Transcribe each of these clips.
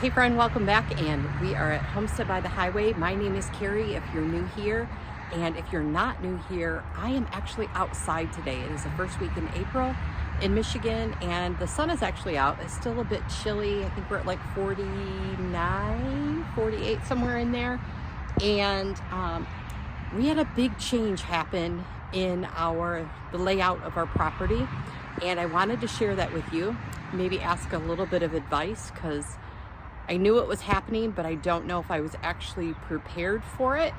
Hey friend, welcome back, and we are at Homestead by the Highway. My name is Carrie if you're new here, and if you're not new here, I am actually outside today. It is the first week in April in Michigan, and the sun is actually out. It's still a bit chilly. I think we're at like 49, 48, somewhere in there. And we had a big change happen in the layout of our property, and I wanted to share that with you. Maybe ask a little bit of advice, because I knew it was happening, but I don't know if I was actually prepared for it.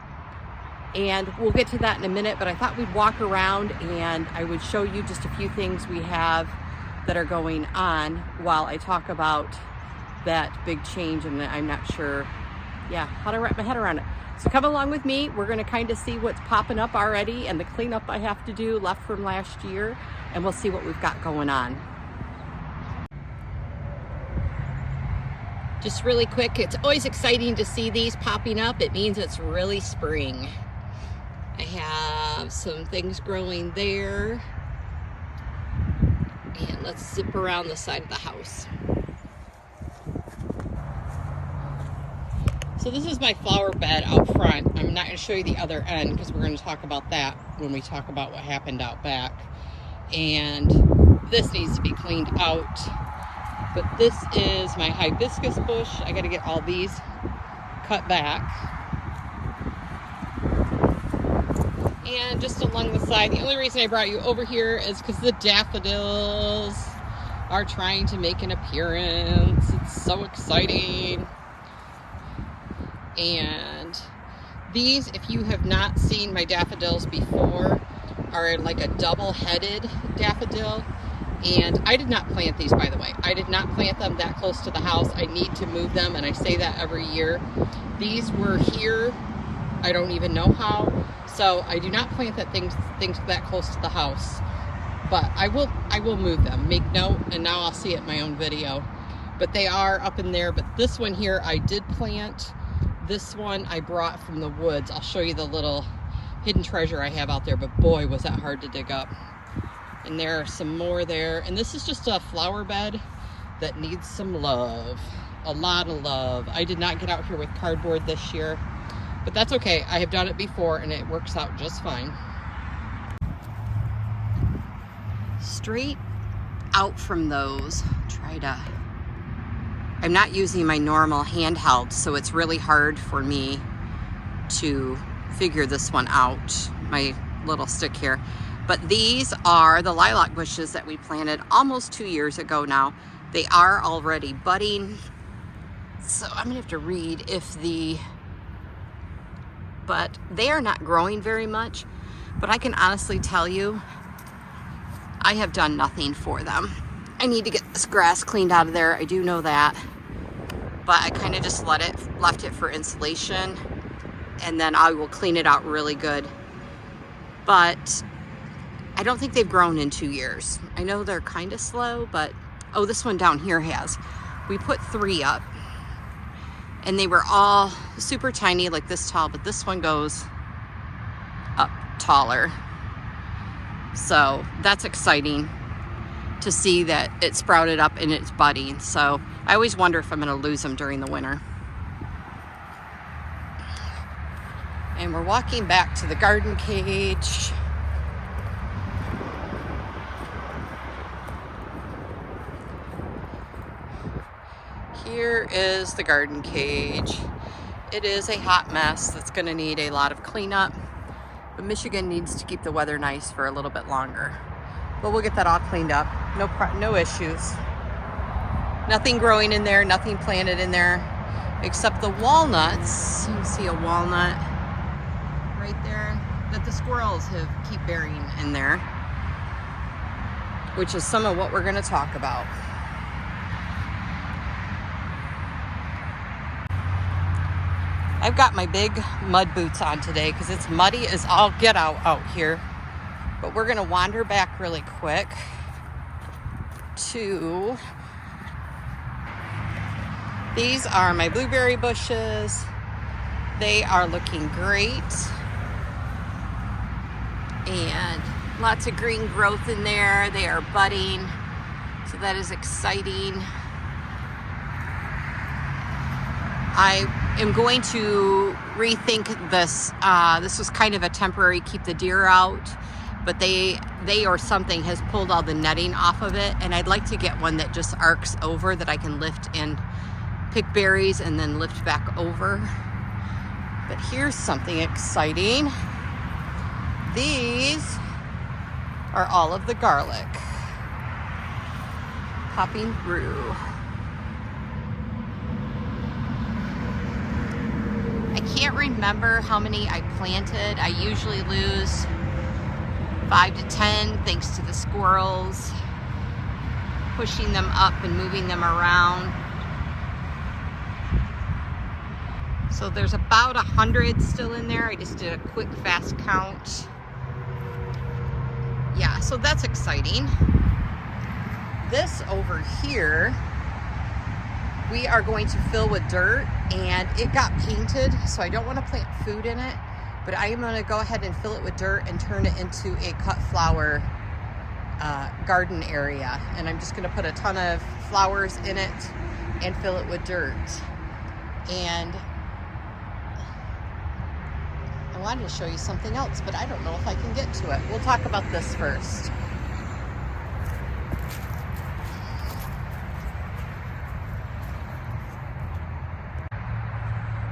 And we'll get to that in a minute, but I thought we'd walk around and I would show you just a few things we have that are going on while I talk about that big change, and I'm not sure, how to wrap my head around it. So come along with me. We're gonna kind of see what's popping up already and the cleanup I have to do left from last year, and we'll see what we've got going on. Just really quick, it's always exciting to see these popping up. It means it's really spring. I have some things growing there. And let's zip around the side of the house. So this is my flower bed out front. I'm not going to show you the other end because we're going to talk about that when we talk about what happened out back. And this needs to be cleaned out. But this is my hibiscus bush. I got to get all these cut back. And just along the side, the only reason I brought you over here is because the daffodils are trying to make an appearance. It's so exciting. And these, if you have not seen my daffodils before, are like a double-headed daffodil. And I did not plant these, by the way. I did not plant them that close to the house. I need to move them, and I say that every year. These were here, I don't even know how. So I do not plant things that close to the house. But I will move them. Make note, and now I'll see it in my own video. But they are up in there. But this one here I did plant. This one I brought from the woods. I'll show you the little hidden treasure I have out there, but boy, was that hard to dig up. And there are some more there. And this is just a flower bed that needs some love. A lot of love. I did not get out here with cardboard this year, but that's okay. I have done it before and it works out just fine. Straight out from those, I'm not using my normal handheld, so it's really hard for me to figure this one out, my little stick here. But these are the lilac bushes that we planted almost 2 years ago now. They are already budding. So I'm gonna have to read but they are not growing very much. But I can honestly tell you, I have done nothing for them. I need to get this grass cleaned out of there. I do know that. But I kind of just left it for insulation, and then I will clean it out really good. But I don't think they've grown in 2 years. I know they're kind of slow, but oh, this one down here has. We put 3 up, and they were all super tiny, like this tall, but this one goes up taller. So that's exciting to see that it sprouted up and it's budding. So I always wonder if I'm gonna lose them during the winter. And we're walking back to the garden cage. Here is the garden cage. It is a hot mess that's going to need a lot of cleanup, but Michigan needs to keep the weather nice for a little bit longer. But we'll get that all cleaned up. No issues. Nothing growing in there, nothing planted in there, except the walnuts. You can see a walnut right there that the squirrels keep burying in there, which is some of what we're going to talk about. I've got my big mud boots on today because it's muddy as all get out here. But we're gonna wander back really quick to, these are my blueberry bushes. They are looking great. And lots of green growth in there. They are budding, so that is exciting. I am going to rethink this. This was kind of a temporary keep the deer out, but they or something has pulled all the netting off of it, and I'd like to get one that just arcs over that I can lift and pick berries and then lift back over. But here's something exciting. These are all of the garlic popping through. I can't remember how many I planted. I usually lose 5 to 10 thanks to the squirrels pushing them up and moving them around. So there's about 100 still in there. I just did a quick fast count. Yeah, so that's exciting. This over here, we are going to fill with dirt, and it got painted, so I don't want to plant food in it, but I am going to go ahead and fill it with dirt and turn it into a cut flower garden area. And I'm just going to put a ton of flowers in it and fill it with dirt. And I wanted to show you something else, but I don't know if I can get to it. We'll talk about this first.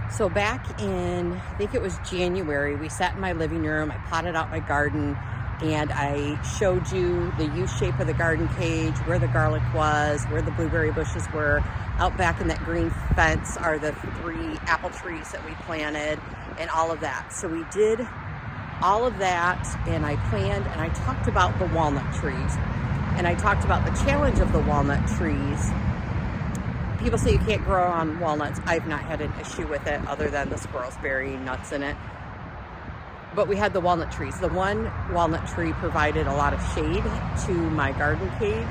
So back in, I think it was January, we sat in my living room, I potted out my garden, and I showed you the U shape of the garden cage, where the garlic was, where the blueberry bushes were. Out back in that green fence are the 3 apple trees that we planted and all of that. So we did all of that, and I planned, and I talked about the walnut trees. And I talked about the challenge of the walnut trees. People say you can't grow on walnuts. I've not had an issue with it other than the squirrels burying nuts in it. But we had the walnut trees. The one walnut tree provided a lot of shade to my garden cage.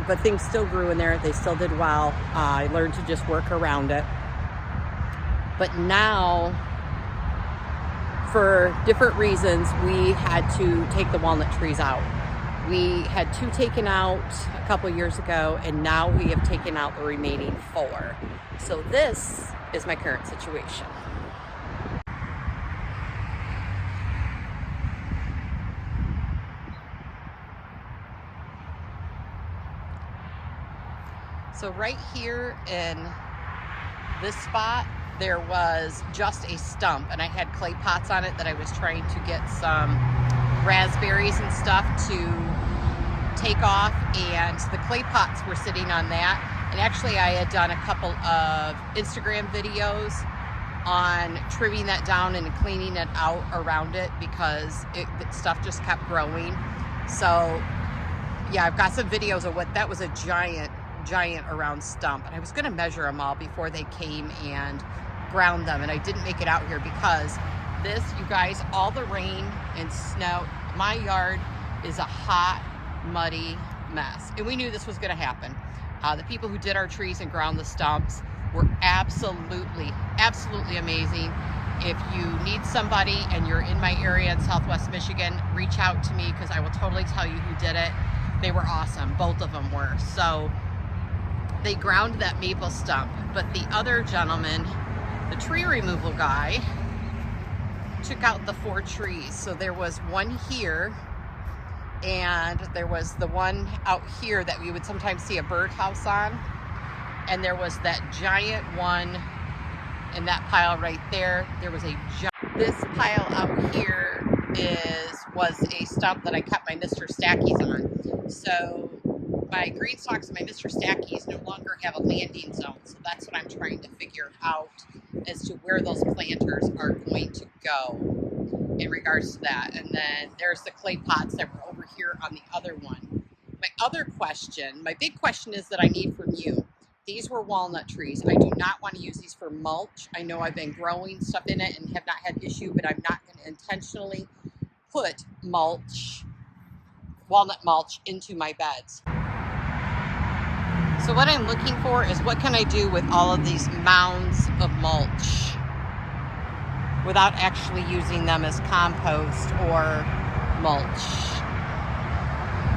But things still grew in there. They still did well. I learned to just work around it. But now, for different reasons, we had to take the walnut trees out. We had 2 taken out a couple years ago, and now we have taken out the remaining 4. So this is my current situation. So right here in this spot, there was just a stump, and I had clay pots on it that I was trying to get some raspberries and stuff to take off, and the clay pots were sitting on that. And actually I had done a couple of Instagram videos on trimming that down and cleaning it out around it because the stuff just kept growing. So yeah, I've got some videos of what that was, a giant around stump, and I was going to measure them all before they came and ground them, and I didn't make it out here because this, you guys, all the rain and snow, my yard is a hot, muddy mess, and we knew this was going to happen. The people who did our trees and ground the stumps were absolutely amazing. If you need somebody and you're in my area in Southwest Michigan, reach out to me because I will totally tell you who did it. They were awesome. Both of them were. So they ground that maple stump, but the other gentleman, the tree removal guy, took out the 4 trees. So there was one here, and there was the one out here that we would sometimes see a birdhouse on, and there was that giant one in that pile right there. There was a giant, this pile out here was a stump that I kept my Mr. Stackies on. So my green stalks and my Mr. Stackies no longer have a landing zone, so that's what I'm trying to figure out as to where those planters are going to go in regards to that. And then there's the clay pots that were over here on the other one. My other question, my big question is that I need from you. These were walnut trees. I do not want to use these for mulch. I know I've been growing stuff in it and have not had issue, but I'm not going to intentionally put mulch, walnut mulch, into my beds. So what I'm looking for is what can I do with all of these mounds of mulch without actually using them as compost or mulch.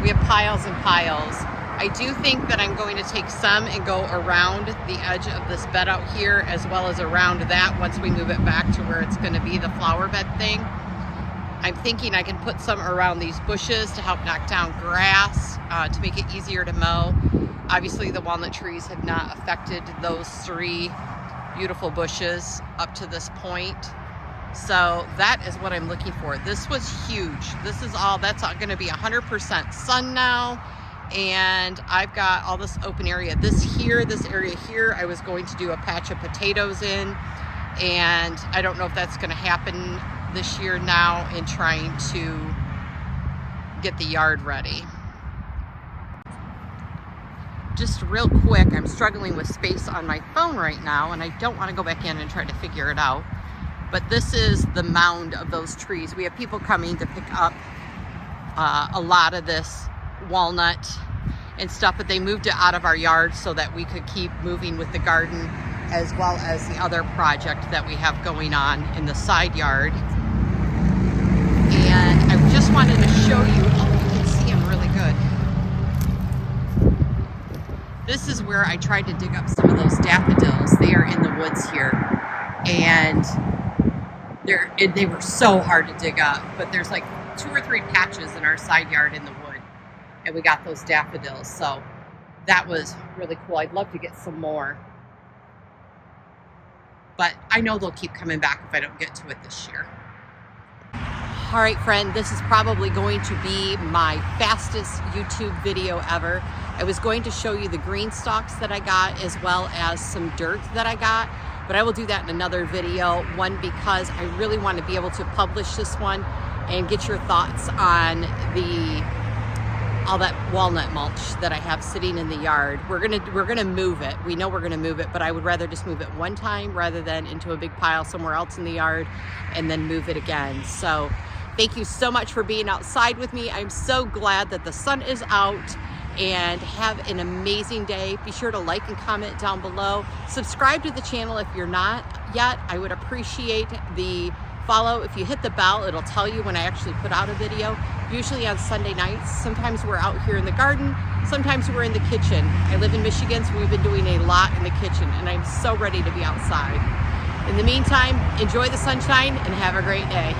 We have piles and piles. I do think that I'm going to take some and go around the edge of this bed out here, as well as around that once we move it back to where it's going to be the flower bed thing. I'm thinking I can put some around these bushes to help knock down grass, to make it easier to mow. Obviously the walnut trees have not affected those 3 beautiful bushes up to this point. So that is what I'm looking for. This was huge. This is all, that's going to be 100% sun now. And I've got all this open area. This area here, I was going to do a patch of potatoes in. And I don't know if that's going to happen this year now in trying to get the yard ready. Just real quick, I'm struggling with space on my phone right now, and I don't want to go back in and try to figure it out. But this is the mound of those trees. We have people coming to pick up a lot of this walnut and stuff, but they moved it out of our yard so that we could keep moving with the garden, as well as the other project that we have going on in the side yard. And I just wanted to show you, oh, you can see them really good. This is where I tried to dig up some of those daffodils. They are in the woods here, and they were so hard to dig up, but there's like 2 or 3 patches in our side yard in the wood, and we got those daffodils. So that was really cool. I'd love to get some more, but I know they'll keep coming back if I don't get to it this year. All right, friend, this is probably going to be my fastest YouTube video ever. I was going to show you the green stalks that I got, as well as some dirt that I got, but I will do that in another video. One, because I really want to be able to publish this one and get your thoughts on all that walnut mulch that I have sitting in the yard. We're gonna move it. We know we're gonna move it, but I would rather just move it one time rather than into a big pile somewhere else in the yard and then move it again. So thank you so much for being outside with me. I'm so glad that the sun is out, and have an amazing day. Be sure to like and comment down below. Subscribe to the channel if you're not yet. I would appreciate the follow. If you hit the bell, it'll tell you when I actually put out a video, usually on Sunday nights. Sometimes we're out here in the garden, sometimes we're in the kitchen. I live in Michigan, so we've been doing a lot in the kitchen, and I'm so ready to be outside. In the meantime, enjoy the sunshine and have a great day.